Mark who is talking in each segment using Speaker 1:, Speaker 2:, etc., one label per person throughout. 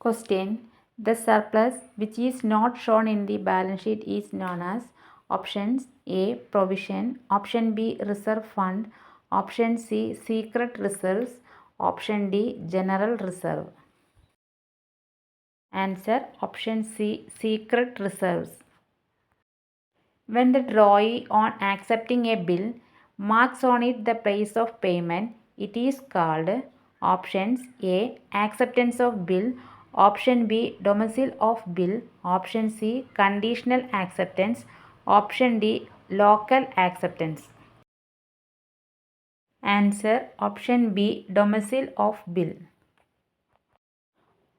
Speaker 1: Question. The surplus which is not shown in the balance sheet is known as options A. Provision, option B. Reserve fund, option C. Secret reserves, option D. General reserve. Answer option C. Secret reserves. When the drawee on accepting a bill marks on it the place of payment, it is called options A. Acceptance of bill, option B. Domicile of bill, option C. Conditional acceptance, option D. Local acceptance. Answer option B. Domicile of bill.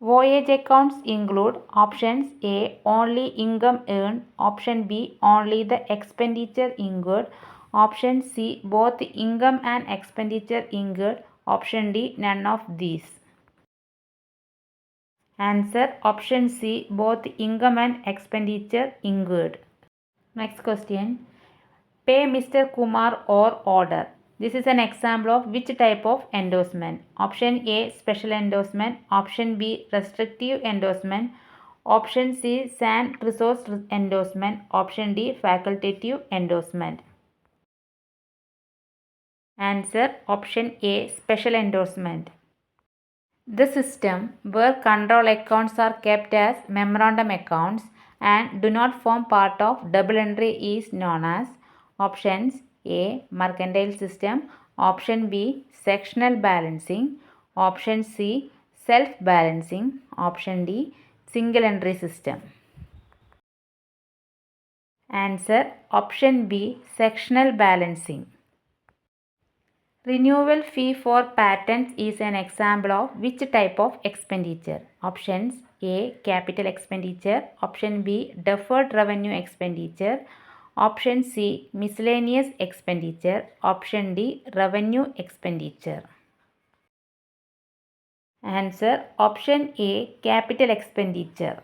Speaker 1: Voyage accounts include options A. Only income earned, option B. Only the expenditure incurred, option C. Both income and expenditure incurred, option D. None of these. Answer option C. Both income and expenditure incurred. Next question. Pay Mr. Kumar or order. This is an example of which type of endorsement? Option A. Special endorsement, option B. Restrictive endorsement, option C. Sand resource endorsement, option D. Facultative endorsement. Answer option A. Special endorsement. The system where control accounts are kept as memorandum accounts and do not form part of double entry is known as options A. Mercantile system, option B. Sectional balancing, option C. Self-balancing, option D. Single entry system. Answer option B. Sectional balancing. Renewal fee for patents is an example of which type of expenditure? Options A. Capital expenditure, option B. Deferred revenue expenditure, option C. Miscellaneous expenditure, option D. Revenue expenditure. Answer option A. Capital expenditure.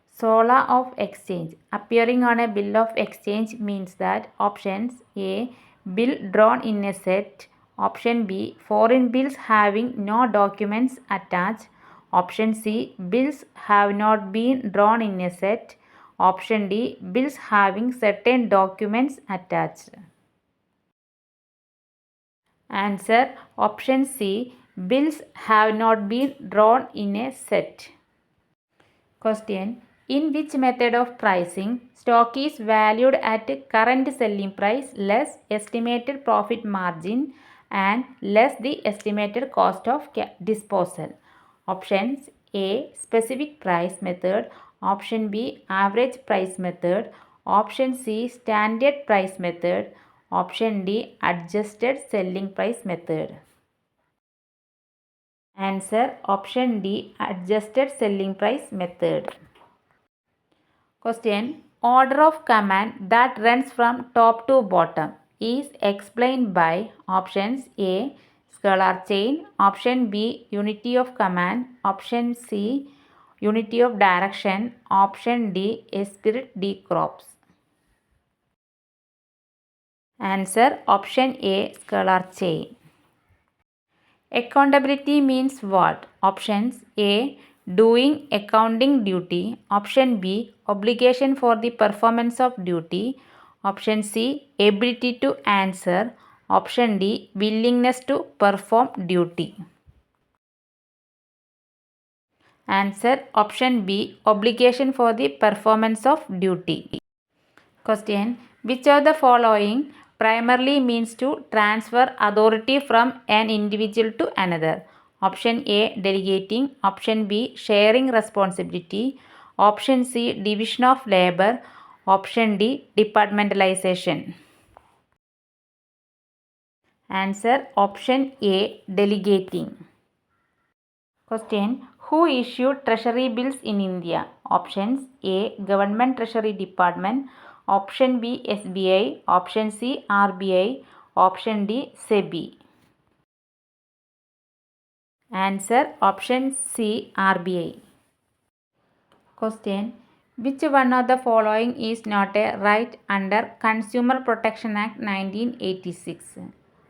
Speaker 1: Sola of Exchange appearing on a bill of exchange means that options A. Bill drawn in a set, option B. Foreign bills having no documents attached, option C. Bills have not been drawn in a set, option D. Bills having certain documents attached. Answer option C. Bills have not been drawn in a set. Question. In which method of pricing, stock is valued at current selling price less estimated profit margin and less the estimated cost of disposal? Options A. Specific price method, option B. Average price method, option C. Standard price method, option D. Adjusted selling price method. Answer option D. Adjusted selling price method. Question. Order of command that runs from top to bottom is explained by options A. Scalar chain, option B. Unity of command, option C. Unity of direction, option D. Esprit de corps. Answer option A. Scalar chain. Accountability means what? Options A. Doing accounting duty, option B. Obligation for the performance of duty, option C. Ability to answer, option D. Willingness to perform duty. Answer option B. Obligation for the performance of duty. Question. Which of the following primarily means to transfer authority from an individual to another? Option A. Delegating, option B. Sharing responsibility, option C. Division of labor, option D. Departmentalization. Answer option A. Delegating. Question. Who issued Treasury Bills in India? Options A. Government Treasury Department, option B. SBI, option C. RBI, option D. SEBI. Answer option C. RBI. Question. Which one of the following is not a right under Consumer Protection Act 1986?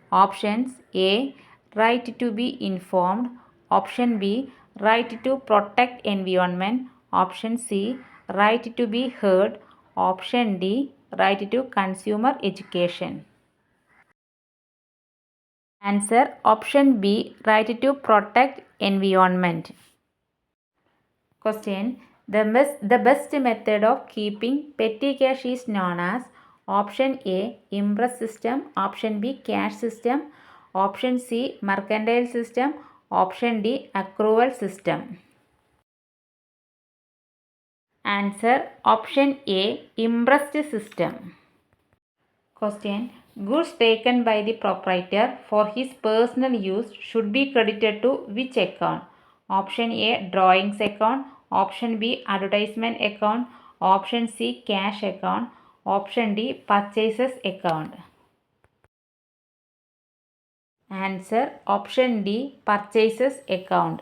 Speaker 1: Options A. Right to be informed, option B. right to protect environment. Option C, right to be heard. Option D, right to consumer education. Answer option B, right to protect environment. Question. The best method of keeping petty cash is known as option A, impress system. Option B, cash system. Option C, mercantile system. Option D, accrual system. Answer option A, impressed system. Question. Goods taken by the proprietor for his personal use should be credited to which account? Option A, drawings account. Option B, advertisement account. Option C, cash account. Option D, purchases account. Answer option D, purchases account.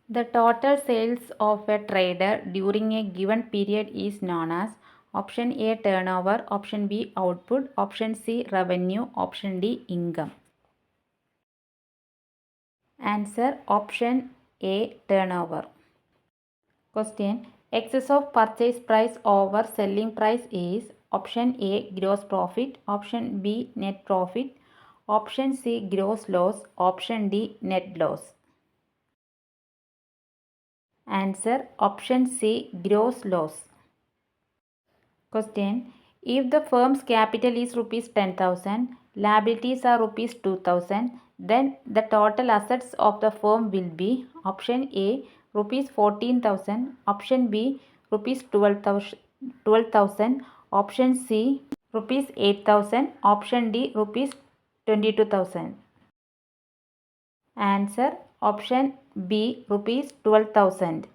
Speaker 1: The total sales of a trader during a given period is known as option A, turnover. Option B, output. Option C, revenue. Option D, income. Answer option A, turnover. Question. Excess of purchase price over selling price is option A, gross profit. Option B, net profit. Option C, gross loss. Option D, net loss. Answer option C, gross loss. Question. If the firm's capital is rupees 10,000, liabilities are rupees 2,000, then the total assets of the firm will be option A, rupees 14,000, option B, rupees 12,000, option C, rupees 8,000, option D, rupees 22,000. Answer option B, rupees 12,000.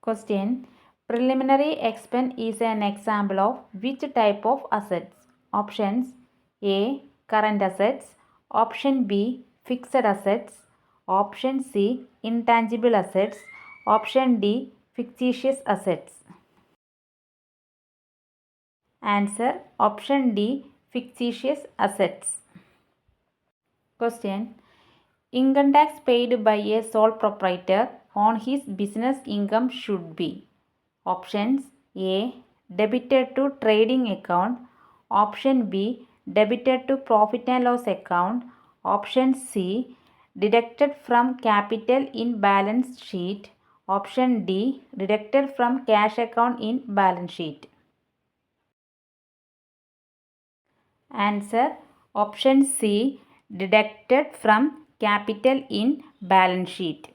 Speaker 1: Question. Preliminary expense is an example of which type of assets? Options. A, current assets. Option B, fixed assets. Option C, intangible assets. Option D, fictitious assets. Answer option D, fictitious assets. Question. Income tax paid by a sole proprietor on his business income should be options. A, debited to trading account. Option B, debited to profit and loss account. Option C, deducted from capital in balance sheet. Option D, deducted from cash account in balance sheet. Answer option C, deducted from capital in balance sheet.